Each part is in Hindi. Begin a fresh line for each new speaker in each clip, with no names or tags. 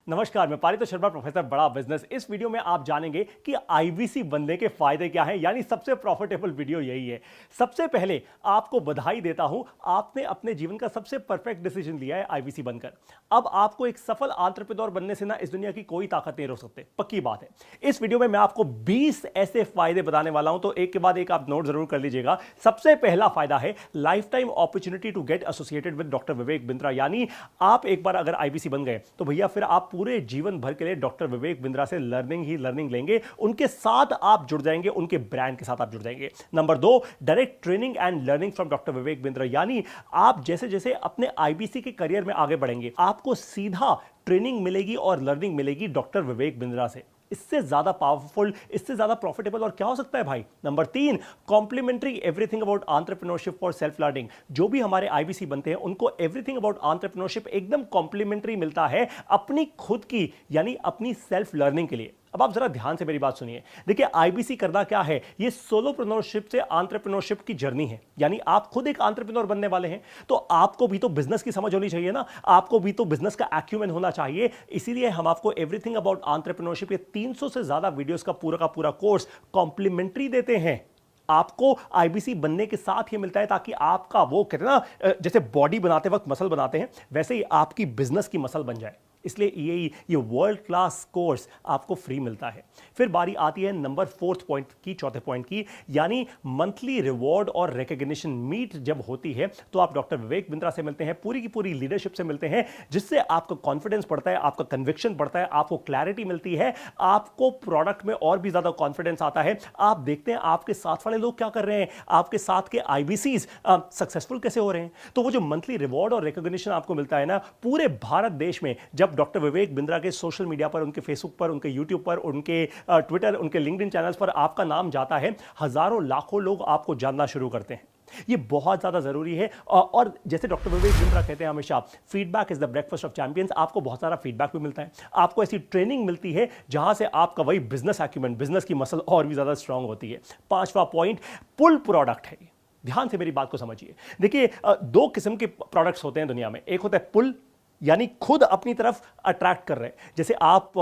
नमस्कार, मैं पारितोष शर्मा, प्रोफेसर बड़ा बिजनेस। इस वीडियो में आप जानेंगे कि आईबीसी बनने के फायदे क्या हैं, यानी सबसे प्रॉफिटेबल वीडियो यही है। सबसे पहले आपको बधाई देता हूं, आपने अपने जीवन का सबसे परफेक्ट डिसीजन लिया है आईबीसी बनकर। अब आपको एक सफल एंटरप्रेन्योर बनने से ना इस दुनिया की कोई ताकत नहीं रोक सकते, पक्की बात है। इस वीडियो में मैं आपको 20 ऐसे फायदे बताने वाला हूं, तो एक के बाद एक आप नोट जरूर कर लीजिएगा। सबसे पहला फायदा है life time opportunity to get associated with doctor Vivek Bindra, यानी आप एक बार अगर आईबीसी बन गए तो भैया फिर आप पूरे जीवन भर के लिए डॉक्टर विवेक बिंद्रा से लर्निंग ही लर्निंग लेंगे, उनके साथ आप जुड़ जाएंगे, उनके ब्रांड के साथ आप जुड़ जाएंगे। Number 2, direct training and learning from doctor Vivek Bindra, यानी आप जैसे जैसे अपने आईबीसी के करियर में आगे बढ़ेंगे आपको सीधा ट्रेनिंग मिलेगी और लर्निंग मिलेगी डॉक्टर विवेक बिंद्रा से। इससे ज्यादा पावरफुल, इससे ज्यादा प्रॉफिटेबल और क्या हो सकता है भाई। Number 3, complimentary everything about entrepreneurship for self learning. जो भी हमारे आईबीसी बनते हैं उनको एवरीथिंग अबाउट एंटरप्रेन्योरशिप एकदम कॉम्प्लीमेंट्री मिलता है अपनी खुद की, यानी अपनी सेल्फ लर्निंग के लिए। अब आप जरा ध्यान से मेरी बात सुनिए। देखिए, आईबीसी करना क्या है, ये सोलोप्रेन्योरशिप से एंटरप्रेन्योरशिप की जर्नी है, यानी आप खुद एक एंटरप्रेन्योर बनने वाले हैं, तो आपको भी तो बिजनेस की समझ होनी चाहिए ना, आपको भी तो बिजनेस का एक्यूमेन होना चाहिए। इसीलिए हम आपको एवरीथिंग अबाउट एंटरप्रेन्योरशिप, ये 300 से ज्यादा वीडियोस का पूरा कोर्स कॉम्प्लीमेंट्री देते हैं। आपको आईबीसी बनने के साथ ही मिलता है, ताकि आपका वो कहते हैं ना, जैसे बॉडी बनाते वक्त मसल बनाते हैं, वैसे ही आपकी बिजनेस की मसल बन जाए। इसलिए ये वर्ल्ड क्लास कोर्स आपको फ्री मिलता है। फिर बारी आती है नंबर 4 पॉइंट की, चौथे पॉइंट की, यानी मंथली रिवॉर्ड और रिकॉग्निशन मीट जब होती है तो आप डॉक्टर विवेक बिंद्रा से मिलते हैं, पूरी की पूरी लीडरशिप से मिलते हैं, जिससे आपका कॉन्फिडेंस बढ़ता है, आपका कन्विक्शन बढ़ता है, आपको क्लैरिटी मिलती है, आपको प्रोडक्ट में और भी ज्यादा कॉन्फिडेंस आता है। आप देखते हैं आपके साथ वाले लोग क्या कर रहे हैं, आपके साथ के आईबीसीज सक्सेसफुल कैसे हो रहे हैं। तो वो जो मंथली रिवॉर्ड और रिकॉग्निशन आपको मिलता है ना, पूरे भारत देश में जब डॉक्टर विवेक बिंद्रा के सोशल मीडिया पर, उनके फेसबुक पर, उनके यूट्यूब पर, उनके ट्विटर, उनके लिंक्डइन चैनल्स पर आपका नाम जाता है, हजारों लाखों लोग आपको जानना शुरू करते हैं। ये बहुत ज्यादा जरूरी है। और जैसे डॉक्टर विवेक बिंद्रा कहते हैं हमेशा, feedback is the breakfast of champions. आपको बहुत सारा फीडबैक भी मिलता है, आपको ऐसी ट्रेनिंग मिलती है जहां से आपका वही बिजनेस एक्यूमेंट, बिजनेस की मसल और भी ज्यादा स्ट्रांग होती है। 5वां पॉइंट, पुल प्रोडक्ट है। ध्यान से मेरी बात को समझिए। देखिए, 2 किस्म के प्रोडक्ट्स होते हैं दुनिया में। एक होता है पुल, यानी खुद अपनी तरफ अट्रैक्ट कर रहे हैं। जैसे आप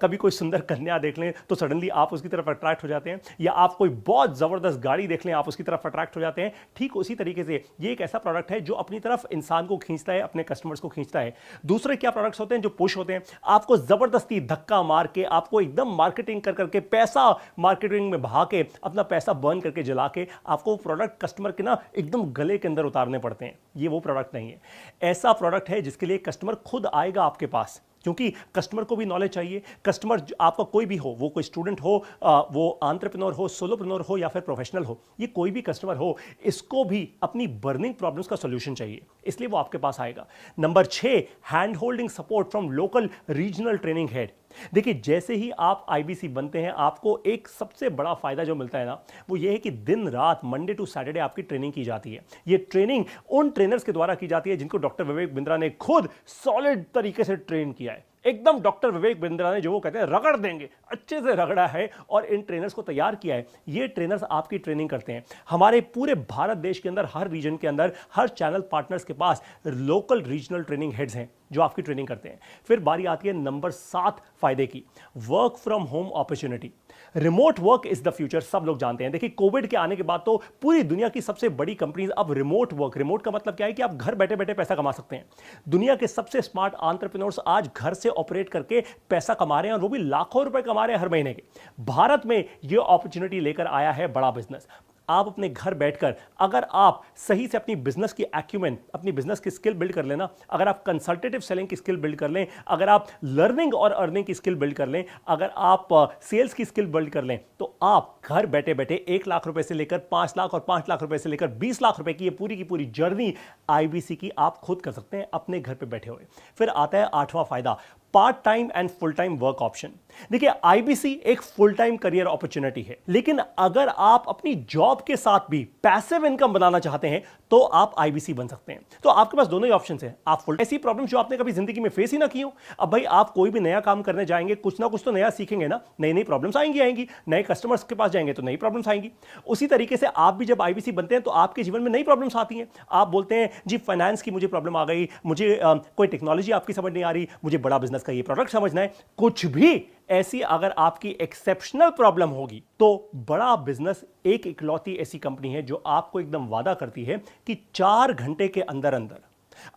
कभी कोई सुंदर कन्या देख लें तो सडनली आप उसकी तरफ अट्रैक्ट हो जाते हैं, या आप कोई बहुत जबरदस्त गाड़ी देख लें, आप उसकी तरफ अट्रैक्ट हो जाते हैं। ठीक उसी तरीके से ये एक ऐसा प्रोडक्ट है जो अपनी तरफ इंसान को खींचता है, अपने कस्टमर्स को खींचता है। दूसरे क्या प्रोडक्ट्स होते हैं जो पुश होते हैं, आपको जबरदस्ती धक्का मार के, आपको एकदम मार्केटिंग कर करके, पैसा मार्केटिंग में बहा के, अपना पैसा बर्न करके, जला के आपको प्रोडक्ट कस्टमर के ना एकदम गले के अंदर उतारने पड़ते हैं। ये वो प्रोडक्ट नहीं है। ऐसा प्रोडक्ट है जिसके लिए कस्टमर खुद आएगा आपके पास, क्योंकि कस्टमर को भी नॉलेज चाहिए। कस्टमर आपका कोई भी हो, वो कोई स्टूडेंट हो, वो एंटरप्रेन्योर हो, सोलोप्रेन्योर हो, या फिर प्रोफेशनल हो, ये कोई भी कस्टमर हो, इसको भी अपनी बर्निंग प्रॉब्लम्स का सॉल्यूशन चाहिए, इसलिए वो आपके पास आएगा। Number 6, hand holding support from local regional training head. देखिए, जैसे ही आप आईबीसी बनते हैं, आपको एक सबसे बड़ा फायदा जो मिलता है ना, वो ये है कि दिन रात, मंडे टू सैटरडे आपकी ट्रेनिंग की जाती है। ये ट्रेनिंग उन ट्रेनर्स के द्वारा की जाती है जिनको डॉक्टर विवेक बिंद्रा ने खुद सॉलिड तरीके से ट्रेन किया है। एकदम डॉक्टर विवेक बिंद्रा ने जो वो कहते हैं रगड़ देंगे, अच्छे से रगड़ा है और इन ट्रेनर्स को तैयार किया है। ये ट्रेनर्स आपकी ट्रेनिंग करते हैं। हमारे पूरे भारत देश के अंदर, हर रीजन के अंदर, हर चैनल पार्टनर्स के पास लोकल रीजनल ट्रेनिंग हेड्स हैं जो आपकी ट्रेनिंग करते हैं। फिर बारी आती है नंबर 7 फायदे की, work from home opportunity. Remote work is the future, सब लोग जानते हैं। देखिए, कोविड के आने के बाद तो पूरी दुनिया की सबसे बड़ी कंपनीज अब रिमोट वर्क, रिमोट का मतलब क्या है कि आप घर बैठे बैठे पैसा कमा सकते हैं। दुनिया के सबसे स्मार्ट एंटरप्रेन्योर्स आज घर से ऑपरेट करके पैसा कमा रहे हैं, और वो भी लाखों रुपए कमा रहे हैं हर महीने के। भारत में ये अपॉर्चुनिटी लेकर आया है बड़ा बिजनेस। आप अपने घर बैठकर, अगर आप सही से अपनी बिजनेस की एक्यूमेन, अपनी बिजनेस की स्किल बिल्ड कर लेना, अगर आप कंसल्टेटिव सेलिंग की स्किल बिल्ड कर लें, अगर आप लर्निंग और अर्निंग की स्किल बिल्ड कर लें, अगर आप सेल्स की स्किल बिल्ड कर लें, तो आप घर बैठे बैठे 1 लाख रुपए से लेकर 5 लाख और 5 लाख रुपए से लेकर 20 लाख रुपए की ये पूरी की पूरी जर्नी आईबीसी की आप खुद कर सकते हैं अपने घर पे बैठे हुए। फिर आता है 8वां फायदा, part time and full time work option. देखिए, आईबीसी एक फुल टाइम करियर अपॉर्चुनिटी है, लेकिन अगर आप अपनी जॉब के साथ भी पैसिव इनकम बनाना चाहते हैं तो आप आईबीसी बन सकते हैं। तो आपके पास दोनों ही ऑप्शन हैं। आप फुल ऐसी प्रॉब्लम्स जो आपने कभी जिंदगी में फेस ही ना की हो। अब भाई, आप कोई भी नया काम करने जाएंगे, कुछ ना कुछ तो नया सीखेंगे ना, नई नई प्रॉब्लम्स आएंगी, नए कस्टमर्स के पास जाएंगे तो नई प्रॉब्लम्स आएंगी। उसी तरीके से आप भी जब आईबीसी बनते हैं तो आपके जीवन में नई प्रॉब्लम्स आती हैं। आप बोलते हैं जी, फाइनेंस की मुझे प्रॉब्लम आ गई, मुझे कोई टेक्नोलॉजी आपकी समझ नहीं आ रही, मुझे बड़ा बिजनेस बिजनेस का ये प्रोडक्ट समझना है। कुछ भी ऐसी अगर आपकी एक्सेप्शनल प्रॉब्लम होगी तो बड़ा बिजनेस एक इकलौती ऐसी कंपनी है जो आपको एकदम वादा करती है कि 4 घंटे के अंदर अंदर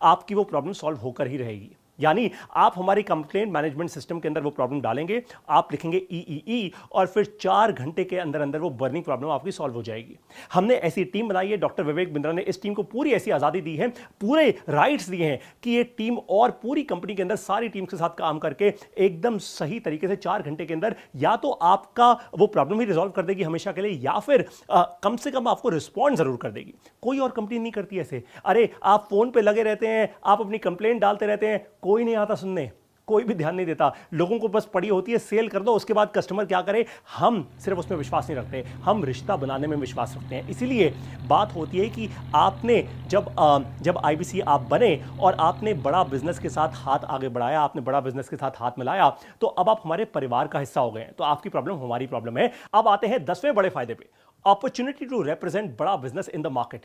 आपकी वो प्रॉब्लम सॉल्व होकर ही रहेगी। यानी आप हमारी कंप्लेंट मैनेजमेंट सिस्टम के अंदर वो प्रॉब्लम डालेंगे, आप लिखेंगे ई और फिर 4 घंटे के अंदर अंदर वो बर्निंग प्रॉब्लम आपकी सॉल्व हो जाएगी। हमने ऐसी टीम बनाई है, डॉक्टर विवेक बिंद्रा ने इस टीम को पूरी ऐसी आजादी दी है, पूरे राइट्स दिए हैं कि ये टीम और पूरी कंपनी के अंदर सारी टीम के साथ काम करके एकदम सही तरीके से 4 घंटे के अंदर या तो आपका वो प्रॉब्लम ही रिजॉल्व कर देगी हमेशा के लिए, या फिर कम से कम आपको रिस्पॉन्ड जरूर कर देगी। कोई और कंपनी नहीं करती ऐसे। अरे आप फोन पे लगे रहते हैं, आप अपनी कंप्लेंट डालते रहते हैं, कोई नहीं आता सुनने, कोई भी ध्यान नहीं देता। लोगों को बस पड़ी होती है सेल कर दो, उसके बाद कस्टमर क्या करे। हम सिर्फ उसमें विश्वास नहीं रखते, हम रिश्ता बनाने में विश्वास रखते हैं। इसीलिए बात होती है कि आपने जब आईबीसी आप बने और आपने बड़ा बिजनेस के साथ हाथ आगे बढ़ाया, आपने बड़ा बिजनेस के साथ हाथ मिलाया, तो अब आप हमारे परिवार का हिस्सा हो गए हैं। तो आपकी प्रॉब्लम हमारी प्रॉब्लम है। अब आते हैं 10वें बड़े फायदे पे, अपॉर्चुनिटी टू रिप्रेजेंट बड़ा बिजनेस इन द मार्केट।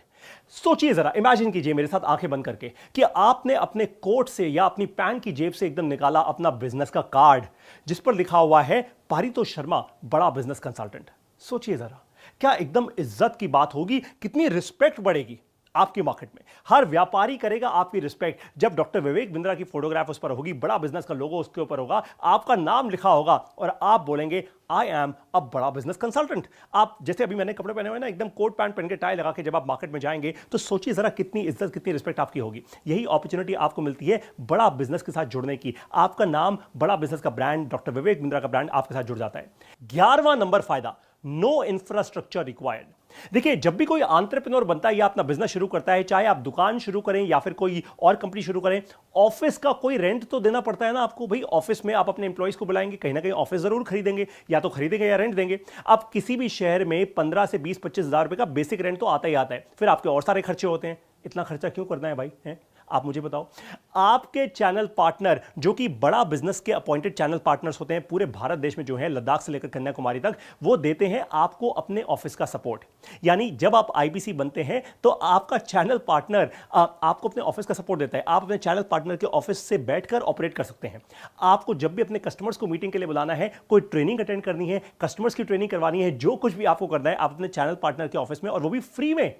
सोचिए जरा, इमेजिन कीजिए मेरे साथ आंखें बंद करके कि आपने अपने कोट से या अपनी पैंट की जेब से एकदम निकाला अपना बिजनेस का कार्ड जिस पर लिखा हुआ है पारितोष शर्मा, बड़ा बिजनेस कंसल्टेंट। सोचिए जरा, क्या एकदम इज्जत की बात होगी, कितनी रिस्पेक्ट बढ़ेगी आपकी मार्केट में। हर व्यापारी करेगा आपकी रिस्पेक्ट जब डॉक्टर विवेक बिंद्रा की फोटोग्राफ उस पर होगी, बड़ा बिजनेस का लोगो उसके ऊपर होगा, आपका नाम लिखा होगा और आप बोलेंगे आई एम अ बड़ा बिजनेस कंसल्टेंट। आप जैसे अभी मैंने कपड़े पहने हुए ना, एकदम कोट पैंट पहन के टाई लगा के जब आप मार्केट में जाएंगे तो सोचिए जरा कितनी इज्जत, कितनी रिस्पेक्ट आपकी होगी। यही अपॉर्चुनिटी आपको मिलती है बड़ा बिजनेस के साथ जुड़ने की। आपका नाम, बड़ा बिजनेस का ब्रांड, डॉक्टर विवेक बिंद्रा का ब्रांड आपके साथ जुड़ जाता है। 11वां नंबर फायदा, नो इंफ्रास्ट्रक्चर रिक्वायर्ड। देखिए, जब भी कोई एंटरप्रेन्योर बनता है या अपना बिजनेस शुरू करता है, चाहे आप दुकान शुरू करें या फिर कोई और कंपनी शुरू करें, ऑफिस का कोई रेंट तो देना पड़ता है ना आपको। भाई ऑफिस में आप अपने एम्प्लॉइज को बुलाएंगे, कहीं ना कहीं ऑफिस जरूर खरीदेंगे, या तो खरीदेंगे या रेंट देंगे। आप किसी भी शहर में 15 से 20-25 हजार रुपए का बेसिक रेंट तो आता ही आता है, फिर आपके और सारे खर्चे होते हैं। इतना खर्चा क्यों करना है भाई, है? आप मुझे बताओ। आपके चैनल पार्टनर जो कि बड़ा बिजनेस के अपॉइंटेड चैनल पार्टनर्स होते हैं पूरे भारत देश में जो है, लद्दाख से लेकर कन्याकुमारी तक, वो देते हैं आपको अपने ऑफिस का सपोर्ट। यानी जब आप आईबीसी बनते हैं तो आपका चैनल पार्टनर आपको अपने ऑफिस का सपोर्ट देता है। आप अपने चैनल पार्टनर के ऑफिस से बैठकर ऑपरेट कर सकते हैं। आपको जब भी अपने कस्टमर्स को मीटिंग के लिए बुलाना है, कोई ट्रेनिंग अटेंड करनी है, कस्टमर्स की ट्रेनिंग करवानी है, जो कुछ भी आपको करना है, आप अपने चैनल पार्टनर के ऑफिस में, और वो भी फ्री में।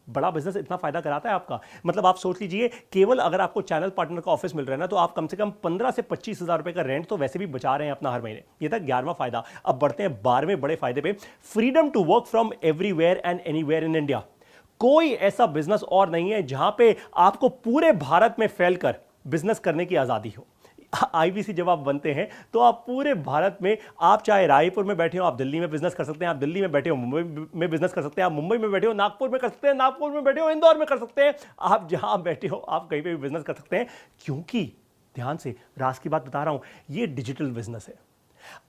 बड़ा बिजनेस इतना फायदा कराता है आपका। मतलब आप सोच लीजिए, केवल अगर आपको चैनल पार्टनर का ऑफिस मिल रहा है ना, तो आप कम से कम 15 से 25 हजार रुपए का रेंट तो वैसे भी बचा रहे हैं अपना हर महीने। ये था 11वां फायदा। अब बढ़ते हैं 12वें बड़े फायदे पे, freedom to work from everywhere and anywhere in India. कोई ऐसा बिजनेस और नहीं है जहां पे आपको पूरे भारत में फैलकर बिजनेस करने की आजादी हो। आईबीसी जब आप बनते हैं तो आप पूरे भारत में, आप चाहे रायपुर में बैठे हो आप दिल्ली में बिजनेस कर सकते हैं, आप दिल्ली में बैठे हो मुंबई में बिजनेस कर सकते हैं, आप मुंबई में बैठे हो नागपुर में कर सकते हैं, नागपुर में बैठे हो इंदौर में कर सकते हैं, आप जहां बैठे हो आप कहीं पे भी बिजनेस कर सकते हैं। क्योंकि ध्यान से, राज की बात बता रहा हूं, ये डिजिटल बिजनेस है।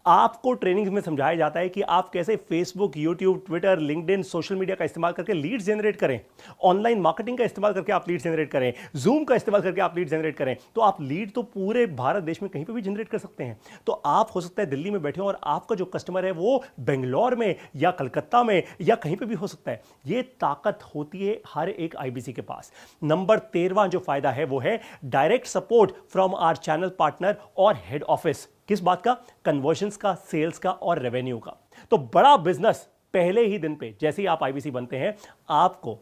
आपको ट्रेनिंग में समझाया जाता है कि आप कैसे Facebook, YouTube, Twitter, LinkedIn, social media का इस्तेमाल करके लीड्स जनरेट करें, ऑनलाइन मार्केटिंग का इस्तेमाल करके आप लीड्स जनरेट करें, जूम का इस्तेमाल करके आप लीड्स जनरेट करें। तो आप लीड तो पूरे भारत देश में कहीं पे भी जनरेट कर सकते हैं। तो आप हो सकता है दिल्ली में बैठे हो और आपका जो कस्टमर है वो बेंगलोर में या कलकत्ता में या कहीं पे भी हो सकता है। ये ताकत होती है हर एक आईबीसी के पास। नंबर 13वां जो फायदा है वो है direct support from our channel partner और हेड ऑफिस। किस बात का? कन्वर्जन्स का, सेल्स का और रेवेन्यू का। तो बड़ा बिजनेस पहले ही दिन पे जैसे ही आप आईबीसी बनते हैं, आपको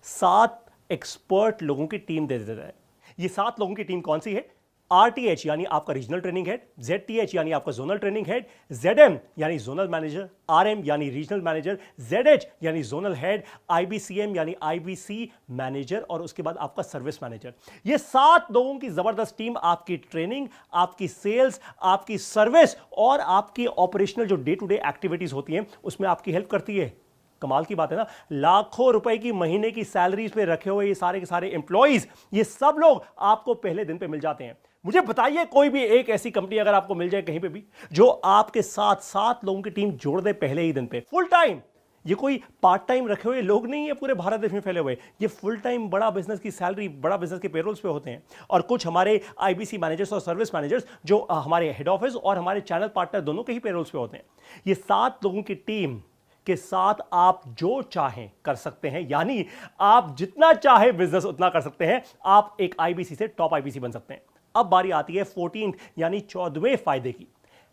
7 एक्सपर्ट लोगों की टीम दे देता है। ये 7 लोगों की टीम कौन सी है? आरटीएच यानी आपका रीजनल ट्रेनिंग हेड, जेडटीएच यानी आपका जोनल ट्रेनिंग हेड, जेडएम यानी जोनल मैनेजर, आरएम यानी रीजनल मैनेजर, जेडएच यानी जोनल हेड, आईबीसीएम यानी आईबीसी मैनेजर, और उसके बाद आपका सर्विस मैनेजर। ये 7 लोगों की जबरदस्त टीम आपकी ट्रेनिंग, आपकी सेल्स, आपकी सर्विस और आपकी ऑपरेशनल जो डे टू डे एक्टिविटीज होती हैं उसमें आपकी हेल्प करती है। कमाल की बात है ना, लाखों रुपए की महीने की सैलरीज पे रखे हुए ये सारे के सारे एम्प्लॉइज, ये सब लोग आपको पहले दिन पे मिल जाते हैं। मुझे बताइए कोई भी एक ऐसी कंपनी अगर आपको मिल जाए कहीं पे भी जो आपके साथ 7 लोगों की टीम जोड़ दे पहले ही दिन पे, फुल टाइम। ये कोई पार्ट टाइम रखे हुए लोग नहीं है पूरे भारत देश में फैले हुए, ये फुल टाइम बड़ा बिजनेस की सैलरी, बड़ा बिजनेस के पेरोल्स पे होते हैं। और कुछ हमारे आईबीसी मैनेजर्स और सर्विस मैनेजर्स जो हमारे हेड ऑफिस और हमारे चैनल पार्टनर दोनों के ही पेरोल्स पे होते हैं। ये 7 लोगों की टीम के साथ आप जो चाहें कर सकते हैं, यानी आप जितना चाहे बिजनेस उतना कर सकते हैं। आप एक आईबीसी से टॉप आईबीसी बन सकते हैं। अब बारी आती है 14th यानी 14वें फायदे की,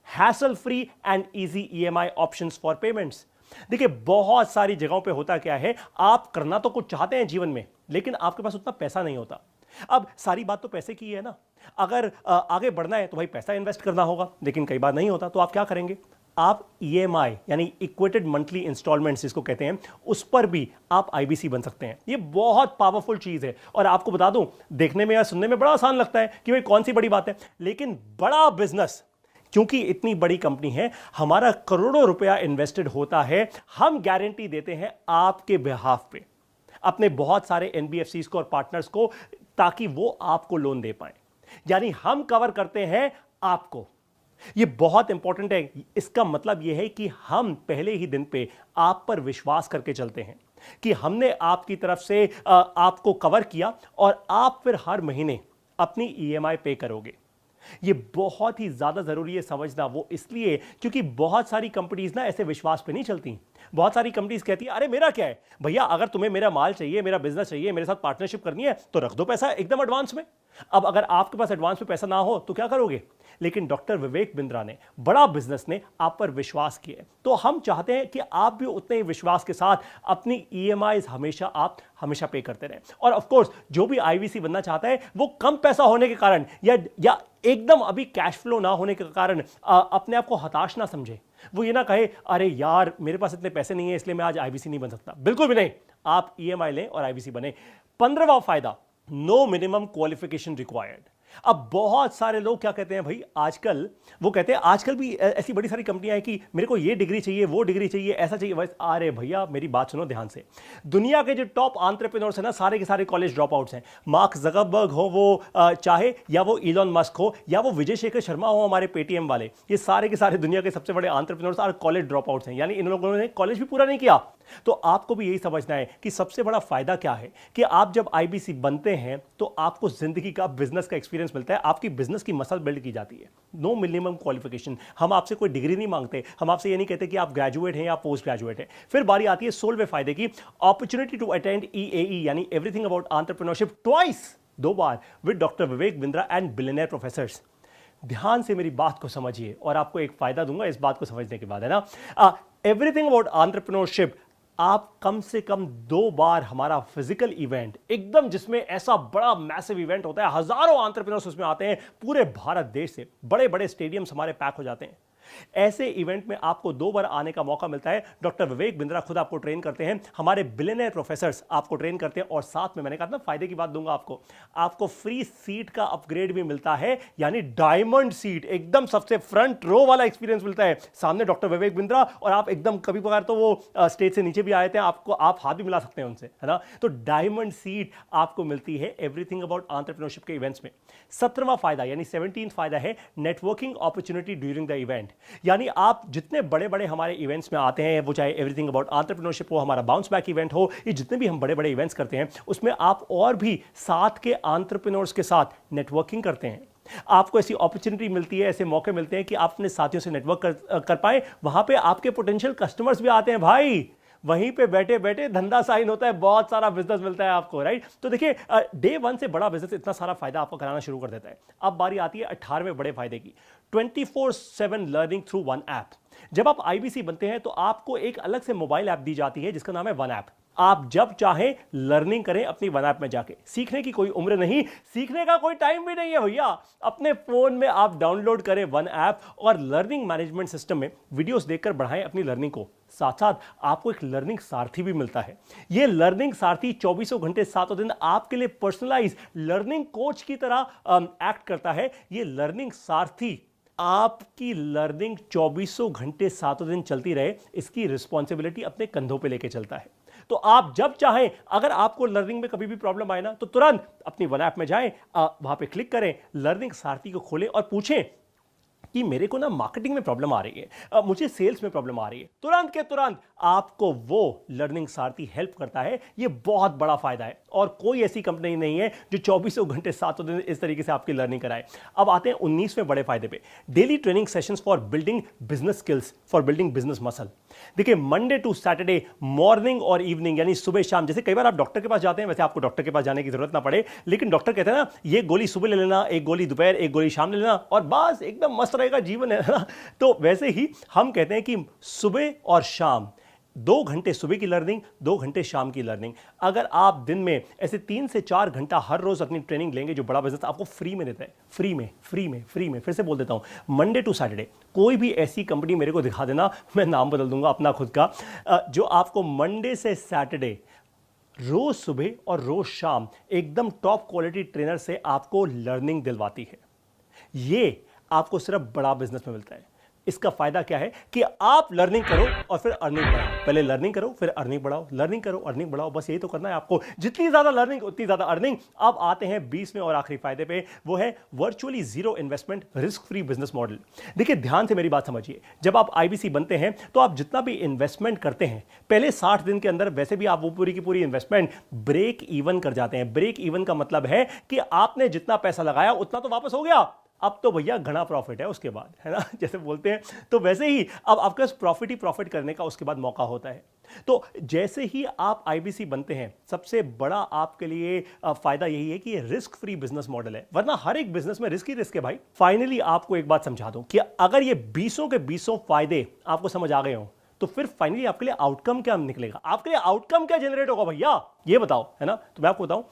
hassle free and easy EMI options for payments. देखिए बहुत सारी जगहों पे होता क्या है, आप करना तो कुछ चाहते हैं जीवन में, लेकिन आपके पास उतना पैसा नहीं होता। अब सारी बात तो पैसे की है ना, अगर आगे बढ़ना है तो भाई पैसा इन्वेस्ट करना होगा, लेकिन कई बार नहीं होता, तो आप क्या करेंगे, आप ईएमआई यानी इक्वेटेड मंथली इंस्टॉलमेंट्स जिसको कहते हैं, उस पर भी आप आईबीसी बन सकते हैं। ये बहुत पावरफुल चीज है, और आपको बता दूं, देखने में या सुनने में बड़ा आसान लगता है कि भाई कौन सी बड़ी बात है, लेकिन बड़ा बिजनेस, क्योंकि इतनी बड़ी कंपनी है, हमारा करोड़ों रुपया इन्वेस्टेड होता है, हम गारंटी देते हैं आपके बिहाफ पे अपने बहुत सारे एनबीएफसीज को और पार्टनर्स को, ताकि वो आपको लोन दे पाए, यानी हम कवर करते हैं आपको। ये बहुत इंपॉर्टेंट है। इसका मतलब यह है कि हम पहले ही दिन पे आप पर विश्वास करके चलते हैं कि हमने आपकी तरफ से आपको कवर किया, और आप फिर हर महीने अपनी ईएमआई पे करोगे। ये बहुत ही ज्यादा जरूरी है समझना, वो इसलिए क्योंकि बहुत सारी कंपनीज ना ऐसे विश्वास पे नहीं चलती। बहुत सारी कंपनीज कहती है, अरे मेरा क्या है भैया, अगर तुम्हें मेरा माल चाहिए, मेरा बिजनेस चाहिए, मेरे साथ पार्टनरशिप करनी है, तो रख दो पैसा एकदम एडवांस में। अब अगर आपके पास एडवांस में पैसा ना हो तो क्या करोगे? लेकिन डॉक्टर विवेक बिंद्रा ने, बड़ा बिजनेस ने आप पर विश्वास किया है, तो हम चाहते हैं कि आप भी उतने ही विश्वास के साथ अपनी ईएमआईज हमेशा पे करते रहें। और ऑफ कोर्स जो भी आईवीसी बनना चाहता है, वो कम पैसा होने के कारण या एकदम अभी कैश फ्लो ना होने के कारण अपने आप को हताश ना समझे। वो ये ना कहे, अरे यार मेरे पास इतने पैसे नहीं है इसलिए मैं आज आईबीसी नहीं बन सकता। बिल्कुल भी नहीं, आप ईएमआई लें और आईबीसी बने। 15वां फायदा, नो मिनिमम क्वालिफिकेशन रिक्वायर्ड। अब बहुत सारे लोग क्या कहते हैं भाई, आजकल वो कहते हैं, आजकल भी ऐसी बड़ी सारी कंपनियां हैं कि मेरे को ये डिग्री चाहिए, वो डिग्री चाहिए, ऐसा चाहिए वैसा। अरे भैया मेरी बात सुनो ध्यान से, दुनिया के जो टॉप एंटरप्रेन्योर्स हैं ना, सारे के सारे कॉलेज ड्रॉप आउट्स हैं। मार्क ज़करबर्ग हो वो चाहे, या वो इलॉन मस्क हो, या वो विजय शेखर शर्मा हो हमारे पेटीएम वाले, ये सारे के सारे दुनिया के सबसे बड़े एंटरप्रेन्योर्स और कॉलेज ड्रॉप आउट्स हैं, यानी इन लोगों ने कॉलेज भी पूरा नहीं किया। तो आपको भी यही समझना है कि सबसे बड़ा फायदा क्या है, कि आप जब आईबीसी बनते हैं तो आपको जिंदगी का, बिजनेस का एक्सपीरियंस मिलता है, आपकी बिजनेस की मसल बिल्ड की जाती है। नो मिनिमम क्वालिफिकेशन, हम आपसे कोई डिग्री नहीं मांगते, हम आपसे ये नहीं कहते कि आप ग्रेजुएट हैं या पोस्ट ग्रेजुएट हैं। फिर बारी आती है 16वें फायदे की, अपॉर्चुनिटी टू अटेंड ईएई यानी everything about entrepreneurship twice, 2 bar with doctor Vivek Bindra and billionaire professors. ध्यान से मेरी बात को समझिए, और आपको एक फायदा दूंगा इस बात को समझने के बाद, है ना। एवरीथिंग अबाउट एंटरप्रेन्योरशिप, आप कम से कम 2 बार हमारा फिजिकल इवेंट, एकदम जिसमें ऐसा बड़ा मैसिव इवेंट होता है, हजारों एंटरप्रेन्योर्स उसमें आते हैं पूरे भारत देश से, बड़े बड़े स्टेडियम्स हमारे पैक हो जाते हैं। ऐसे इवेंट में आपको 2 बार आने का मौका मिलता है। डॉक्टर विवेक बिंद्रा खुद आपको ट्रेन करते हैं, हमारे बिलियनियर प्रोफेसर्स आपको ट्रेन करते हैं, और साथ में मैंने कहा था फायदे की बात दूंगा आपको फ्री सीट का अपग्रेड भी मिलता है, यानी डायमंड सीट, एकदम सबसे फ्रंट रो वाला एक्सपीरियंस मिलता है। सामने डॉक्टर विवेक बिंद्रा, और आप एकदम, कभी कभार तो वो स्टेज से नीचे भी आए थे, आप हाथ भी मिला सकते हैं उनसे, है ना। तो डायमंड सीट आपको मिलती है एवरीथिंग अबाउट एंटरप्रेन्योरशिप के इवेंट्स में। 17वां फायदा यानी 17th फायदा है, networking opportunity during the event. यानी आप जितने बड़े बड़े हमारे इवेंट्स में आते हैं, वो चाहे एवरीथिंग अबाउट एंटरप्रेन्योरशिप हो, हमारा बाउंस बैक इवेंट हो, ये जितने भी हम बड़े बड़े इवेंट्स करते हैं, उसमें आप और भी साथ के एंटरप्रेन्योर्स के साथ नेटवर्किंग करते हैं। आपको ऐसी अपॉर्चुनिटी मिलती है, ऐसे मौके मिलते हैं कि आप अपने साथियों से नेटवर्क कर पाए। वहां पे आपके पोटेंशियल कस्टमर्स भी आते हैं भाई, वहीं पे बैठे बैठे धंधा साइन होता है, बहुत सारा बिजनेस मिलता है आपको, राइट। तो देखिए डे 1 से बड़ा बिजनेस इतना सारा फायदा आपको कराना शुरू कर देता है। अब बारी आती है 18वें बड़े फायदे की, 24/7 लर्निंग थ्रू वन ऐप। जब आप आईबीसी बनते हैं तो आपको एक अलग से मोबाइल ऐप दी जाती है जिसका नाम है वन ऐप। आप जब चाहें लर्निंग करें अपनी वन ऐप में जाके। सीखने की कोई उम्र नहीं, सीखने का कोई टाइम भी नहीं है भैया। अपने फोन में आप डाउनलोड करें वन ऐप, और लर्निंग मैनेजमेंट सिस्टम में वीडियोस देखकर बढ़ाएं अपनी लर्निंग को। साथ साथ आपको एक लर्निंग सारथी भी मिलता है। यह लर्निंग सारथी 24 घंटे 7 दिन आपके लिए पर्सनलाइज लर्निंग कोच की तरह एक्ट करता है। यह लर्निंग सारथी आपकी लर्निंग 24 घंटे 7 दिन चलती रहे, इसकी रिस्पॉन्सिबिलिटी अपने कंधों पे लेके चलता है। तो आप जब चाहें, अगर आपको लर्निंग में कभी भी प्रॉब्लम आए ना, तो तुरंत अपनी वन ऐप में जाएं, वहां पे क्लिक करें, लर्निंग सारथी को खोलें और पूछें कि मेरे को ना मार्केटिंग में प्रॉब्लम आ रही है, मुझे सेल्स में प्रॉब्लम आ रही है, तुरंत के तुरंत आपको वो लर्निंग सारथी हेल्प करता है। ये बहुत बड़ा फायदा है और कोई ऐसी कंपनी नहीं है जो 24 घंटे 7 दिन इस तरीके से आपकी लर्निंग कराए। अब आते हैं 19वें बड़े फायदे पे, daily training sessions for building business skills, for building business muscle. देखिए मंडे टू सैटरडे मॉर्निंग और इवनिंग यानी सुबह शाम, जैसे कई बार आप डॉक्टर के पास जाते हैं, वैसे आपको डॉक्टर के पास जाने की जरूरत ना पड़े, लेकिन डॉक्टर कहते हैं ना ये गोली सुबह ले लेना, एक गोली दोपहर, एक गोली शाम ले लेना और बस एकदम मस्त रहेगा जीवन, है ना। तो वैसे ही हम कहते हैं कि सुबह और शाम 2 घंटे सुबह की लर्निंग, 2 घंटे शाम की लर्निंग। अगर आप दिन में ऐसे 3 से 4 घंटा हर रोज अपनी ट्रेनिंग लेंगे, जो बड़ा बिजनेस आपको फ्री में देता है, फ्री में, फिर से बोल देता हूं, मंडे टू सैटरडे कोई भी ऐसी कंपनी मेरे को दिखा देना, मैं नाम बदल दूंगा अपना खुद का, जो आपको मंडे से सैटरडे रोज सुबह और रोज शाम एकदम टॉप क्वालिटी ट्रेनर से आपको लर्निंग दिलवाती है। ये आपको सिर्फ बड़ा बिजनेस में मिलता है। इसका फायदा क्या है कि आप लर्निंग करो और फिर अर्निंग बढ़ाओ, पहले लर्निंग करो फिर अर्निंग बढ़ाओ, लर्निंग करो अर्निंग बढ़ाओ, बस यही तो करना है आपको। जितनी ज्यादा लर्निंग उतनी ज्यादा अर्निंग। अब आते हैं 20वें और आखिरी फायदे पे, वो है virtually zero investment risk free business model. देखिए ध्यान से मेरी बात समझिए, जब आप आईबीसी बनते हैं तो आप जितना भी इन्वेस्टमेंट करते हैं पहले 60 दिन के अंदर वैसे भी आप वो पूरी की पूरी इन्वेस्टमेंट ब्रेक इवन कर जाते हैं। ब्रेक इवन का मतलब है कि आपने जितना पैसा लगाया उतना तो वापस हो गया, अब तो भैया घना प्रॉफिट है उसके बाद, है ना, जैसे बोलते हैं। तो वैसे ही अब आपके पास प्रॉफिट ही प्रॉफिट करने का उसके बाद मौका होता है। तो जैसे ही आप आईबीसी बनते हैं, सबसे बड़ा आपके लिए फायदा यही है कि ये रिस्क फ्री बिजनेस मॉडल है, वरना हर एक बिजनेस में रिस्क ही रिस्क है भाई। फाइनली आपको एक बात समझा दूं कि अगर ये 20 के 20 फायदे आपको समझ आ गए हो तो फिर फाइनली आपके लिए आउटकम क्या निकलेगा, आपके लिए आउटकम क्या जनरेट होगा भैया, ये बताओ, है ना। तो मैं आपको बताऊं,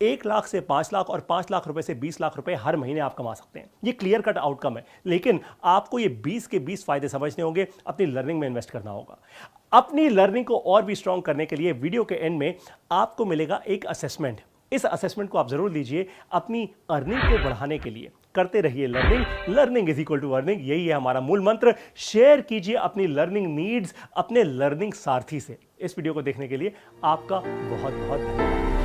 1 लाख से 5 लाख और 5 लाख रुपए से 20 लाख रुपए हर महीने आप कमा सकते हैं। ये क्लियर कट आउटकम है, लेकिन आपको ये 20 के 20 फायदे समझने होंगे, अपनी लर्निंग में इन्वेस्ट करना होगा। अपनी लर्निंग को और भी स्ट्रांग करने के लिए वीडियो के एंड में आपको मिलेगा एक असेसमेंट। इस असेसमेंट को आप जरूर लीजिए अपनी अर्निंग को बढ़ाने के लिए। करते रहिए learning, learning is equal to earning, यही है हमारा मूल मंत्र। शेयर कीजिए अपनी लर्निंग नीड्स अपने लर्निंग सारथी से। इस वीडियो को देखने के लिए आपका बहुत बहुत धन्यवाद।